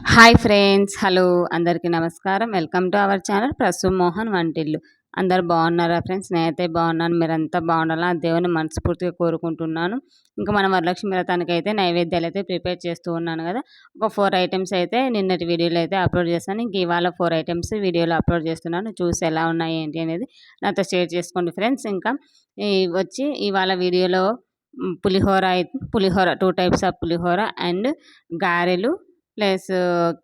Hi friends, hello అందరికీ నమస్కారం. Welcome to our channel Prasu Mohan వంటిల్లు. అందరు బాగున్నారా ఫ్రెండ్స్? నేనైతే బాగున్నాను. మీరంతా బాగుండాలని ఆ దేవుని మనస్ఫూర్తిగా కోరుకుంటున్నాను. ఇంకా మన వరలక్ష్మి వ్రతానికి అయితే నైవేద్యాలు అయితే ప్రిపేర్ చేస్తూ ఉన్నాను కదా. ఒక 4 ఐటమ్స్ అయితే నిన్నటి వీడియోలో అయితే అప్లోడ్ చేస్తాను. ఇంక ఇవాళ 4 ఐటమ్స్ వీడియోలో అప్లోడ్ చేస్తున్నాను. చూసి ఎలా ఉన్నాయి ఏంటి అనేది నాతో షేర్ చేసుకోండి ఫ్రెండ్స్. ఇంకా ఇవాళ వీడియోలో పులిహోర 2 టైప్స్ ఆఫ్ పులిహోర అండ్ గారెలు ప్లస్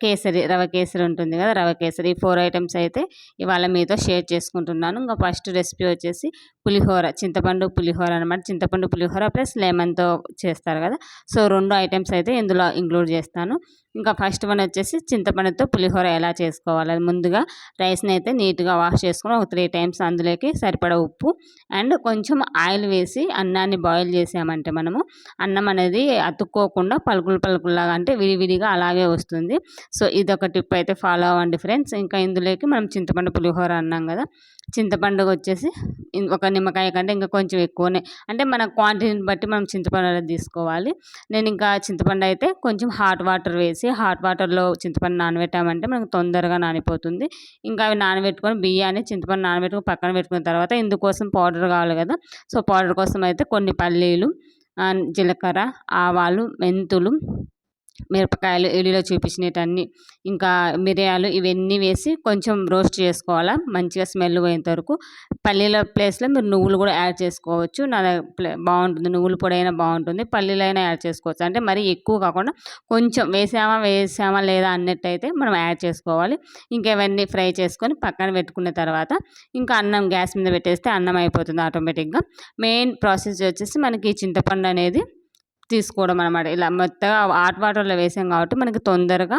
కేసరి, రవ కేసరి ఉంటుంది కదా, రవ కేసరి. ఈ 4 ఐటమ్స్ అయితే ఇవాళ మీతో షేర్ చేసుకుంటున్నాను. ఇంకా ఫస్ట్ రెసిపీ వచ్చేసి పులిహోర, చింతపండు పులిహోర అనమాట. చింతపండు పులిహోర ప్లస్ లెమన్తో చేస్తారు కదా. సో 2 ఐటమ్స్ అయితే ఇందులో ఇంక్లూడ్ చేస్తాను. ఇంకా ఫస్ట్ వన్ వచ్చేసి చింతపండుతో పులిహోర ఎలా చేసుకోవాలి. ముందుగా రైస్ని అయితే నీట్గా వాష్ చేసుకొని ఒక 3 టైమ్స్ అందులోకి సరిపడా ఉప్పు అండ్ కొంచెం ఆయిల్ వేసి అన్నాన్ని బాయిల్ చేసామంటే మనము అన్నం అనేది అతుక్కోకుండా పలుకులాగా, అంటే విడివిడిగా అలాగే వస్తుంది. సో ఇదొక టిప్ అయితే ఫాలో అవ్వండి ఫ్రెండ్స్. ఇంకా ఇందులోకి మనం చింతపండు పులిహోర అన్నాం కదా, చింతపండు వచ్చేసి ఒక నిమ్మకాయ కంటే ఇంకా కొంచెం ఎక్కువనే, అంటే మన క్వాంటిటీని బట్టి మనం చింతపండు అనేది తీసుకోవాలి. నేను ఇంకా చింతపండు అయితే కొంచెం హాట్ వాటర్ వేసి హాట్ వాటర్లో చింతపండు నానబెట్టామంటే మనకు తొందరగా నానిపోతుంది. ఇంకా అవి నానబెట్టుకొని బియ్యాన్ని చింతపండు నానబెట్టుకొని పక్కన పెట్టుకున్న తర్వాత ఇందుకోసం పౌడర్ కావాలి కదా. సో పౌడర్ కోసం అయితే కొన్ని పల్లీలు, జీలకర్ర, ఆవాలు, మెంతులు, మిరపకాయలు వీడియోలో చూపించినవన్నీ, ఇంకా మిరియాలు, ఇవన్నీ వేసి కొంచెం రోస్ట్ చేసుకోవాలా మంచిగా స్మెల్ పోయేంత వరకు. పల్లీల ప్లేస్లో మీరు నువ్వులు కూడా యాడ్ చేసుకోవచ్చు. నా బాగుంటుంది, నువ్వుల పొడి అయినా బాగుంటుంది, పల్లీలైనా యాడ్ చేసుకోవచ్చు. అంటే మరీ ఎక్కువ కాకుండా కొంచెం వేసామా లేదా అన్నట్టయితే మనం యాడ్ చేసుకోవాలి. ఇంకా ఇవన్నీ ఫ్రై చేసుకొని పక్కన పెట్టుకున్న తర్వాత ఇంకా అన్నం గ్యాస్ మీద పెట్టేస్తే అన్నం అయిపోతుంది ఆటోమేటిక్గా. మెయిన్ ప్రాసెస్ వచ్చేసి మనకి చింతపండు అనేది తీసుకోవడం అనమాట. ఇలా మెత్తగా హాట్ వాటర్లో వేసాం కాబట్టి మనకి తొందరగా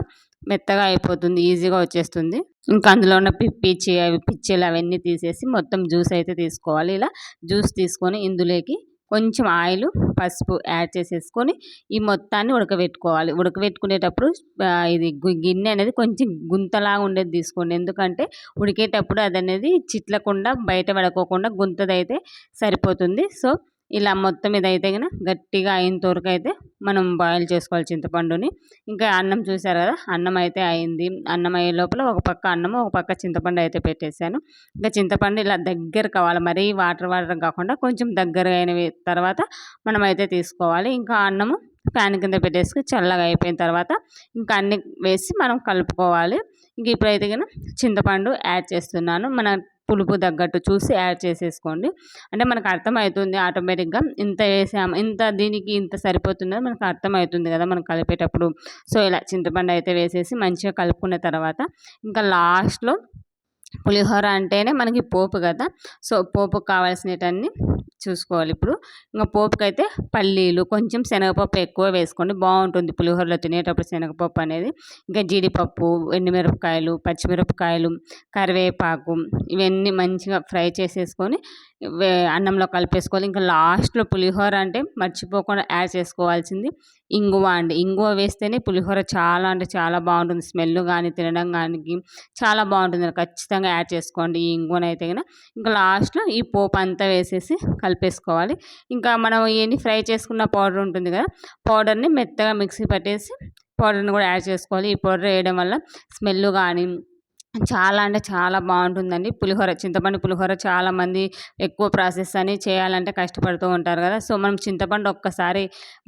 మెత్తగా అయిపోతుంది, ఈజీగా వచ్చేస్తుంది. ఇంకా అందులో ఉన్న పిచ్చిలు అవన్నీ తీసేసి మొత్తం జ్యూస్ అయితే తీసుకోవాలి. ఇలా జ్యూస్ తీసుకొని ఇందులోకి కొంచెం ఆయిల్, పసుపు యాడ్ చేసేసుకొని ఈ మొత్తాన్ని ఉడకబెట్టుకోవాలి. ఉడకబెట్టుకునేటప్పుడు ఇది గిన్నె అనేది కొంచెం గుంతలాగా ఉండేది తీసుకోండి. ఎందుకంటే ఉడికేటప్పుడు అది అనేది చిట్లకుండా బయట పడుకోకుండా గుంతదైతే సరిపోతుంది. సో ఇలా మొత్తం ఇదైతే కనుక గట్టిగా అయినంత వరకు అయితే మనం బాయిల్ చేసుకోవాలి చింతపండుని. ఇంకా అన్నం చూసారు కదా, అన్నం అయితే అయింది. అన్నం అయ్యే లోపల ఒక పక్క అన్నము ఒక పక్క చింతపండు అయితే పెట్టేశాను. ఇంకా చింతపండు ఇలా దగ్గర కావాలి, మరీ వాటర్ కాకుండా కొంచెం దగ్గర అయిన తర్వాత మనం అయితే తీసుకోవాలి. ఇంకా అన్నము ప్యాన్ కింద పెట్టేసి చల్లగా అయిపోయిన తర్వాత ఇంకా అన్ని వేసి మనం కలుపుకోవాలి. ఇంక ఇప్పుడైతే కనుక చింతపండు యాడ్ చేస్తున్నాను. మన పులుపు తగ్గట్టు చూసి యాడ్ చేసేసుకోండి. అంటే మనకు అర్థమవుతుంది ఆటోమేటిక్గా, ఇంత వేసాము, దీనికి ఇంత సరిపోతుందని మనకు అర్థమవుతుంది కదా మనం కలిపేటప్పుడు. సో ఇలా చింతపండు అయితే వేసేసి మంచిగా కలుపుకున్న తర్వాత ఇంకా లాస్ట్లో పులిహోర అంటేనే మనకి పోపు కదా. సో పోపుకు కావాల్సినవన్నీ చూసుకోవాలి. ఇప్పుడు ఇంకా పోపుకైతే పల్లీలు, కొంచెం శనగపప్పు ఎక్కువ వేసుకోండి, బాగుంటుంది పులిహోరలో తినేటప్పుడు శనగపప్పు అనేది. ఇంకా జీడిపప్పు, ఎండుమిరపకాయలు, పచ్చిమిరపకాయలు, కరివేపాకు, ఇవన్నీ మంచిగా ఫ్రై చేసేసుకొని అన్నంలో కలిపేసుకోవాలి. ఇంకా లాస్ట్లో పులిహోర అంటే మర్చిపోకుండా యాడ్ చేసుకోవాల్సింది ఇంగువ అండి. ఇంగువ వేస్తేనే పులిహోర చాలా అంటే చాలా బాగుంటుంది. స్మెల్ కానీ తినడం కానీ చాలా బాగుంటుంది. ఖచ్చితంగా యాడ్ చేసుకోండి ఈ ఇంగువనైతే కనుక. ఇంకా లాస్ట్లో ఈ పోపు అంతా వేసేసి కలిపేసుకోవాలి. ఇంకా మనం ఇవన్నీ ఫ్రై చేసుకున్న పౌడర్ ఉంటుంది కదా, పౌడర్ని మెత్తగా మిక్సీ పట్టేసి పౌడర్ని కూడా యాడ్ చేసుకోవాలి. ఈ పౌడర్ వేయడం వల్ల స్మెల్ కానీ చాలా అంటే చాలా బాగుంటుందండి పులిహోర. చింతపండు పులిహోర చాలామంది ఎక్కువ ప్రాసెస్ అని చేయాలంటే కష్టపడుతూ ఉంటారు కదా. సో మనం చింతపండు ఒక్కసారి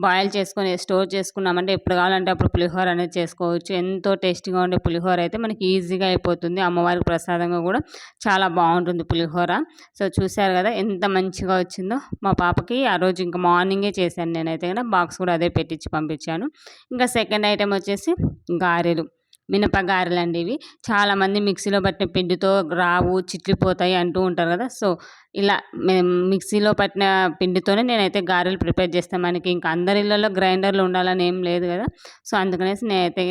బాయిల్ చేసుకొని స్టోర్ చేసుకున్నామంటే ఎప్పుడు కావాలంటే అప్పుడు పులిహోర అనేది చేసుకోవచ్చు. ఎంతో టేస్టీగా ఉండే పులిహోర అయితే మనకి ఈజీగా అయిపోతుంది. అమ్మవారికి ప్రసాదంగా కూడా చాలా బాగుంటుంది పులిహోర. సో చూశారు కదా ఎంత మంచిగా వచ్చిందో. మా పాపకి ఆ రోజు ఇంకా మార్నింగే చేశాను నేనైతే కదా, బాక్స్ కూడా అదే పెట్టించి పంపించాను. ఇంకా సెకండ్ ఐటెం వచ్చేసి గారెలు, మినపగారెలు అండి. ఇవి చాలామంది మిక్సీలో పట్టిన పిండితో రావు, చిట్లిపోతాయి అంటూ ఉంటారు కదా. సో ఇలా మేము మిక్సీలో పట్టిన పిండితోనే నేనైతే గారెలు ప్రిపేర్ చేస్తాను. మనకి ఇంకా అందరి ఇళ్ళల్లో గ్రైండర్లు ఉండాలని ఏం లేదు కదా. సో అందుకనేసి నేనైతే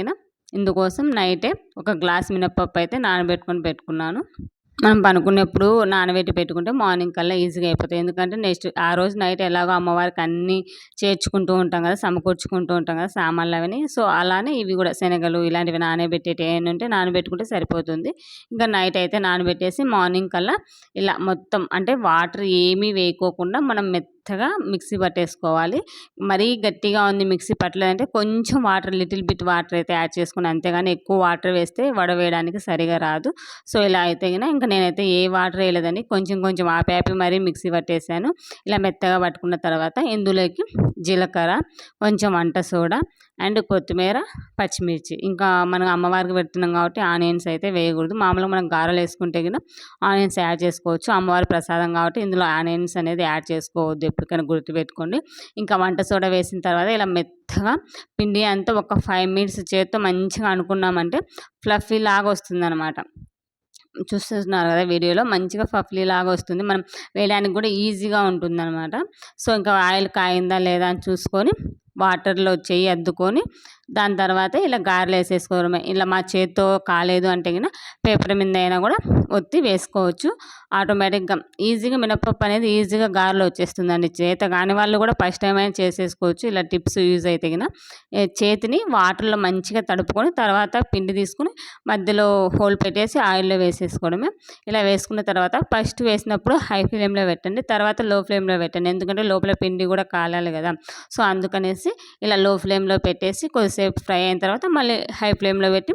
ఇందుకోసం నైటే ఒక గ్లాస్ మినపప్పు అయితే నానబెట్టుకొని పెట్టుకున్నాను. మనం పనుకునేప్పుడు నానబెట్టి పెట్టుకుంటే మార్నింగ్ కల్లా ఈజీగా అయిపోతాయి. ఎందుకంటే నెక్స్ట్ ఆ రోజు నైట్ ఎలాగో అమ్మవారికి అన్నీ చేర్చుకుంటూ ఉంటాం కదా, సమకూర్చుకుంటూ ఉంటాం కదా సామాన్లు అవన్నీ. సో అలానే ఇవి కూడా శనగలు ఇలాంటివి నానబెట్టేటి ఏమైనా ఉంటే నానబెట్టుకుంటే సరిపోతుంది. ఇంకా నైట్ అయితే నానబెట్టేసి మార్నింగ్ కల్లా ఇలా మొత్తం అంటే వాటర్ ఏమీ వేయకోకుండా మనం మెత్తగా మిక్సీ పట్టేసుకోవాలి. మరీ గట్టిగా ఉంది మిక్సీ పట్టలేదంటే కొంచెం వాటర్ లిటిల్ బిట్ వాటర్ అయితే యాడ్ చేసుకుని, అంతేగాని ఎక్కువ వాటర్ వేస్తే వడ వేయడానికి సరిగా రాదు. సో ఇలా అయితే ఇంకా నేనైతే ఏ వాటర్ వేయలేదని కొంచెం కొంచెం ఆపి మరీ మిక్సీ పట్టేసాను. ఇలా మెత్తగా పట్టుకున్న తర్వాత ఇందులోకి జీలకర్ర, కొంచెం వంట సోడా అండ్ కొత్తిమీర, పచ్చిమిర్చి, ఇంకా మనం అమ్మవారికి పెడుతున్నాం కాబట్టి ఆనియన్స్ అయితే వేయకూడదు. మామూలుగా మనం గారెలు వేసుకుంటే గిన ఆనియన్స్ యాడ్ చేసుకోవచ్చు. అమ్మవారి ప్రసాదం కాబట్టి ఇందులో ఆనియన్స్ అనేది యాడ్ చేసుకోవద్దు, ఎప్పటికైనా గుర్తుపెట్టుకోండి. ఇంకా వంట సోడా వేసిన తర్వాత ఇలా మెత్తగా పిండి అంతా ఒక 5 మినిట్స్ చేత్తో మంచిగా అనుకున్నామంటే ఫ్లఫీ లాగా వస్తుందన్నమాట. చూస్తున్నారు కదా వీడియోలో, మంచిగా ఫఫ్లీ లాగా వస్తుంది. మనం వేయడానికి కూడా ఈజీగా ఉంటుందన్నమాట. సో ఇంకా ఆయిల్ కాయిందా లేదా అని చూసుకొని వాటర్లో చెయ్యి అద్దుకొని దాని తర్వాత ఇలా గారెలు వేసేసుకోవడమే. ఇలా మా చేత్తో కాలేదు అంటే గిన పేపర్ మీద అయినా కూడా ఒత్తి వేసుకోవచ్చు. ఆటోమేటిక్గా ఈజీగా మినపప్పు అనేది ఈజీగా గారెలు వచ్చేస్తుందండి. చేత కాని వాళ్ళు కూడా ఫస్ట్ టైం అయినా చేసేసుకోవచ్చు. ఇలా టిప్స్ యూజ్ అయితే గిన చేతిని వాటర్లో మంచిగా తడుపుకొని తర్వాత పిండి తీసుకుని మధ్యలో హోల్ పెట్టేసి ఆయిల్లో వేసేసుకోవడమే. ఇలా వేసుకున్న తర్వాత ఫస్ట్ వేసినప్పుడు హై ఫ్లేమ్లో పెట్టండి, తర్వాత లో ఫ్లేమ్లో పెట్టండి. ఎందుకంటే లోపల పిండి కూడా కాలాలి కదా. సో అందుకనేసి ఇలా లో ఫ్లేమ్లో పెట్టేసి కొద్దిసేపు ఫ్రై అయిన తర్వాత మళ్ళీ హై ఫ్లేమ్లో పెట్టి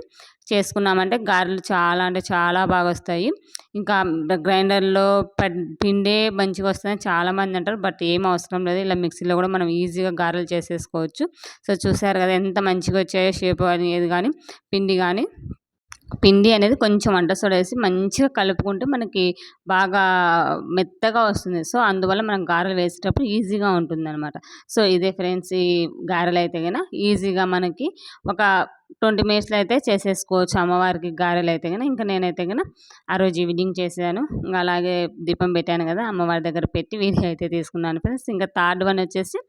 చేసుకున్నామంటే గారెలు చాలా అంటే చాలా బాగా వస్తాయి. ఇంకా గ్రైండర్లో పిండే మంచిగా వస్తుందని చాలామంది అంటారు, బట్ ఏం అవసరం లేదు. ఇలా మిక్సీలో కూడా మనం ఈజీగా గారెలు చేసేసుకోవచ్చు. సో చూసారు కదా ఎంత మంచిగా వచ్చాయో షేప్ అనేది కానీ పిండి కానీ. పిండి అనేది కొంచెం వంట సోడా వేసి మంచిగా కలుపుకుంటే మనకి బాగా మెత్తగా వస్తుంది. సో అందువల్ల మనం గారెలు వేసేటప్పుడు ఈజీగా ఉంటుందన్నమాట. సో ఇదే ఫ్రెండ్స్, ఈ గారెలు అయితే కనుక ఈజీగా మనకి ఒక 20 మినిట్స్లో అయితే చేసేసుకోవచ్చు అమ్మవారికి గారెలు అయితే కనుక. ఇంకా నేనైతే కనుక ఆ రోజు ఈవినింగ్ చేశాను. ఇంకా అలాగే దీపం పెట్టాను కదా, అమ్మవారి దగ్గర పెట్టి వీడియో అయితే తీసుకున్నాను ఫ్రెండ్స్. ఇంకా థర్డ్ వన్ వచ్చేసి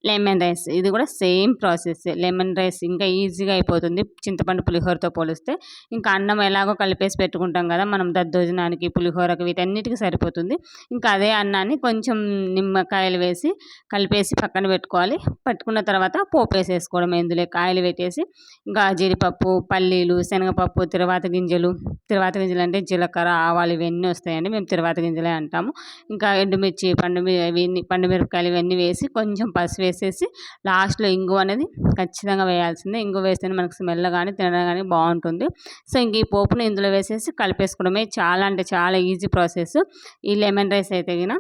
లెమన్ రైస్. ఇది కూడా సేమ్ ప్రాసెస్. లెమన్ రైస్ ఇంకా ఈజీగా అయిపోతుంది చింతపండు పులిహోరతో పోలిస్తే. ఇంకా అన్నం ఎలాగో కలిపేసి పెట్టుకుంటాం కదా మనం, దద్దోజనానికి, పులిహోరకి, వీటన్నిటికీ సరిపోతుంది. ఇంకా అదే అన్నాన్ని కొంచెం నిమ్మకాయలు వేసి కలిపేసి పక్కన పెట్టుకోవాలి. పట్టుకున్న తర్వాత పోపు వేసేసుకోవడం. ఇందులో కాయలు పెట్టేసి ఇంకా జీడిపప్పు, పల్లీలు, శనగపప్పు, తిరువాత గింజలు అంటే జీలకర్ర, ఆవాలు ఇవన్నీ వస్తాయండి. మేము తిరువాత గింజలే అంటాము. ఇంకా ఎండుమిర్చి, పండుమిరపకాయలు ఇవన్నీ వేసి కొంచెం పసుపు వేసేసి లాస్ట్లో ఇంగువ అనేది ఖచ్చితంగా వేయాల్సిందే. ఇంగువ వేస్తేనే మనకు స్మెల్ కానీ తినడం కానీ బాగుంటుంది. సో ఇంక ఈ పోపును ఇందులో వేసేసి కలిపేసుకోవడమే. చాలా అంటే చాలా ఈజీ ప్రాసెస్. ఈ లెమన్ రైస్ అయితే గిన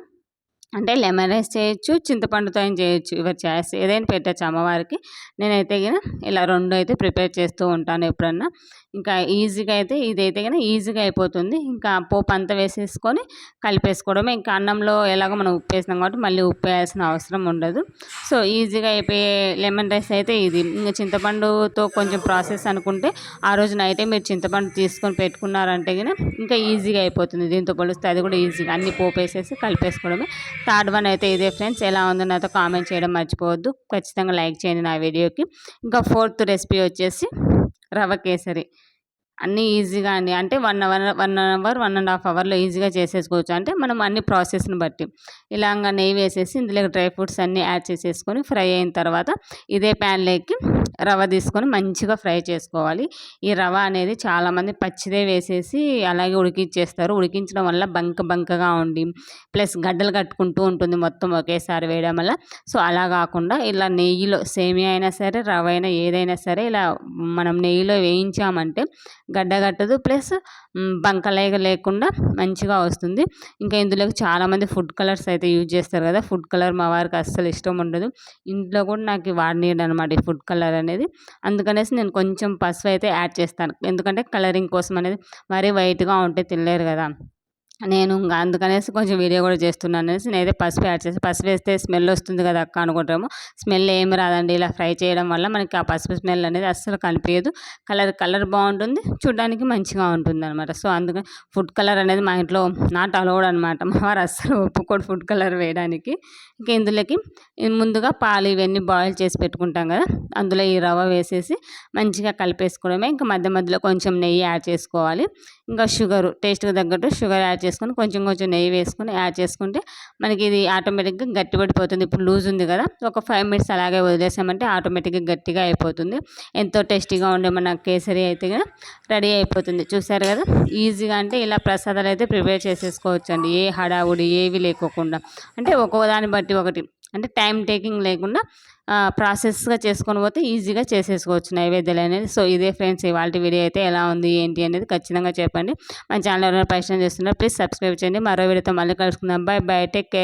అంటే లెమన్ రైస్ చేయొచ్చు, చింతపండుతో అయినా చేయొచ్చు, ఎవరి చాయిస్, ఏదైనా పెట్టచ్చు అమ్మవారికి. నేనైతే గిన ఇలా 2 అయితే ప్రిపేర్ చేస్తూ ఉంటాను ఎప్పుడన్నా. ఇంకా ఈజీగా అయితే ఇదైతే కనుక ఈజీగా అయిపోతుంది. ఇంకా పోపు అంతా వేసేసుకొని కలిపేసుకోవడమే. ఇంకా అన్నంలో ఎలాగో మనం ఉప్పు వేసినాం కాబట్టి మళ్ళీ ఉప్పు వేయాల్సిన అవసరం ఉండదు. సో ఈజీగా అయిపోయే లెమన్ రైస్ అయితే ఇది. ఇంకా చింతపండుతో కొంచెం ప్రాసెస్ అనుకుంటే ఆ రోజు నైటే మీరు చింతపండు తీసుకొని పెట్టుకున్నారంటే కనుక ఇంకా ఈజీగా అయిపోతుంది. దీంతో పోలిస్తే అది కూడా ఈజీగా అన్ని పోపు వేసేసి కలిపేసుకోవడమే. థర్డ్ వన్ అయితే ఇదే ఫ్రెండ్స్. ఎలా ఉందో నాతో కామెంట్ చేయడం మర్చిపోవద్దు. ఖచ్చితంగా లైక్ చేయండి నా వీడియోకి. ఇంకా ఫోర్త్ రెసిపీ వచ్చేసి రవ కేసరి. అన్నీ ఈజీగా అండి. అంటే 1 అవర్ 1.5 అవర్లో ఈజీగా చేసేసుకోవచ్చు. అంటే మనం అన్ని ప్రాసెస్ని బట్టి ఇలాగ నెయ్యి వేసేసి ఇందులో డ్రై ఫ్రూట్స్ అన్నీ యాడ్ చేసేసుకొని ఫ్రై అయిన తర్వాత ఇదే ప్యాన్లోకి రవ తీసుకొని మంచిగా ఫ్రై చేసుకోవాలి. ఈ రవ అనేది చాలామంది పచ్చిదే వేసేసి అలాగే ఉడికించేస్తారు. ఉడికించడం వల్ల బంకగా ఉండి ప్లస్ గడ్డలు కట్టుకుంటూ ఉంటుంది మొత్తం ఒకేసారి వేయడం వల్ల. సో అలా కాకుండా ఇలా నెయ్యిలో సేమియా అయినా సరే రవ అయినా ఏదైనా సరే ఇలా మనం నెయ్యిలో వేయించామంటే గడ్డ కట్టదు, ప్లస్ బంకలేక లేకుండా మంచిగా వస్తుంది. ఇంకా ఇందులోకి చాలామంది ఫుడ్ కలర్స్ అయితే యూజ్ చేస్తారు కదా. ఫుడ్ కలర్ మా వారికి అస్సలు ఇష్టం ఉండదు. ఇంట్లో కూడా నాకు వాడనీయడు అనమాట ఈ ఫుడ్ కలర్ అనేది. అందుకనేసి నేను కొంచెం పసుపు అయితే యాడ్ చేస్తాను. ఎందుకంటే కలరింగ్ కోసం అనేది. మరీ వైట్గా ఉంటే తినలేరు కదా. నేను అందుకనేసి కొంచెం వీడియో కూడా చేస్తున్నాను అనేసి నేనైతే పసుపు యాడ్ చేసి, పసుపు వేస్తే స్మెల్ వస్తుంది కదా అక్క అనుకుంటాము. స్మెల్ ఏమి రాదండి. ఇలా ఫ్రై చేయడం వల్ల మనకి ఆ పసుపు స్మెల్ అనేది అస్సలు కనిపించదు. కలర్ బాగుంటుంది, చూడడానికి మంచిగా ఉంటుంది అనమాట. సో అందుకని ఫుడ్ కలర్ అనేది మా ఇంట్లో నాట్ అలౌడ్ అనమాట. మా వారు అస్సలు ఒప్పుకోడు ఫుడ్ కలర్ వేయడానికి. ఇంకా ఇందులోకి ముందుగా పాలు ఇవన్నీ బాయిల్ చేసి పెట్టుకుంటాం కదా, అందులో ఈ రవ్వ వేసేసి మంచిగా కలిపేసుకోవడమే. ఇంకా మధ్యలో కొంచెం నెయ్యి యాడ్ చేసుకోవాలి. ఇంకా షుగరు టేస్ట్కి తగ్గట్టు షుగర్ యాడ్ చేసుకొని కొంచెం నెయ్యి వేసుకొని యాడ్ చేసుకుంటే మనకి ఇది ఆటోమేటిక్గా గట్టిపడిపోతుంది. ఇప్పుడు లూజ్ ఉంది కదా, ఒక 5 మినిట్స్ అలాగే వదిలేసామంటే ఆటోమేటిక్గా గట్టిగా అయిపోతుంది. ఎంతో టేస్టీగా ఉండే మన కేసరి అయితే రెడీ అయిపోతుంది. చూసారు కదా, ఈజీగా అంటే ఇలా ప్రసాదాలు అయితే ప్రిపేర్ చేసేసుకోవచ్చు అండి. ఏ హడావుడి ఏవి లేకోకుండా, అంటే ఒక్కో దాన్ని బట్టి ఒకటి అంటే టైం టేకింగ్ లేకుండా ప్రాసెస్గా చేసుకొని పోతే ఈజీగా చేసేసుకోవచ్చు నైవేద్యాలు అనేది. సో ఇదే ఫ్రెండ్స్ ఇవాళ వీడియో అయితే ఎలా ఉంది ఏంటి అనేది ఖచ్చితంగా చెప్పండి. మన ఛానల్ ఎవరైనా పరిచయం చేస్తున్నారు ప్లీజ్ సబ్స్క్రైబ్ చేయండి. మరో వీడియోతో మళ్ళీ కలుసుకుందాం. By by, take care.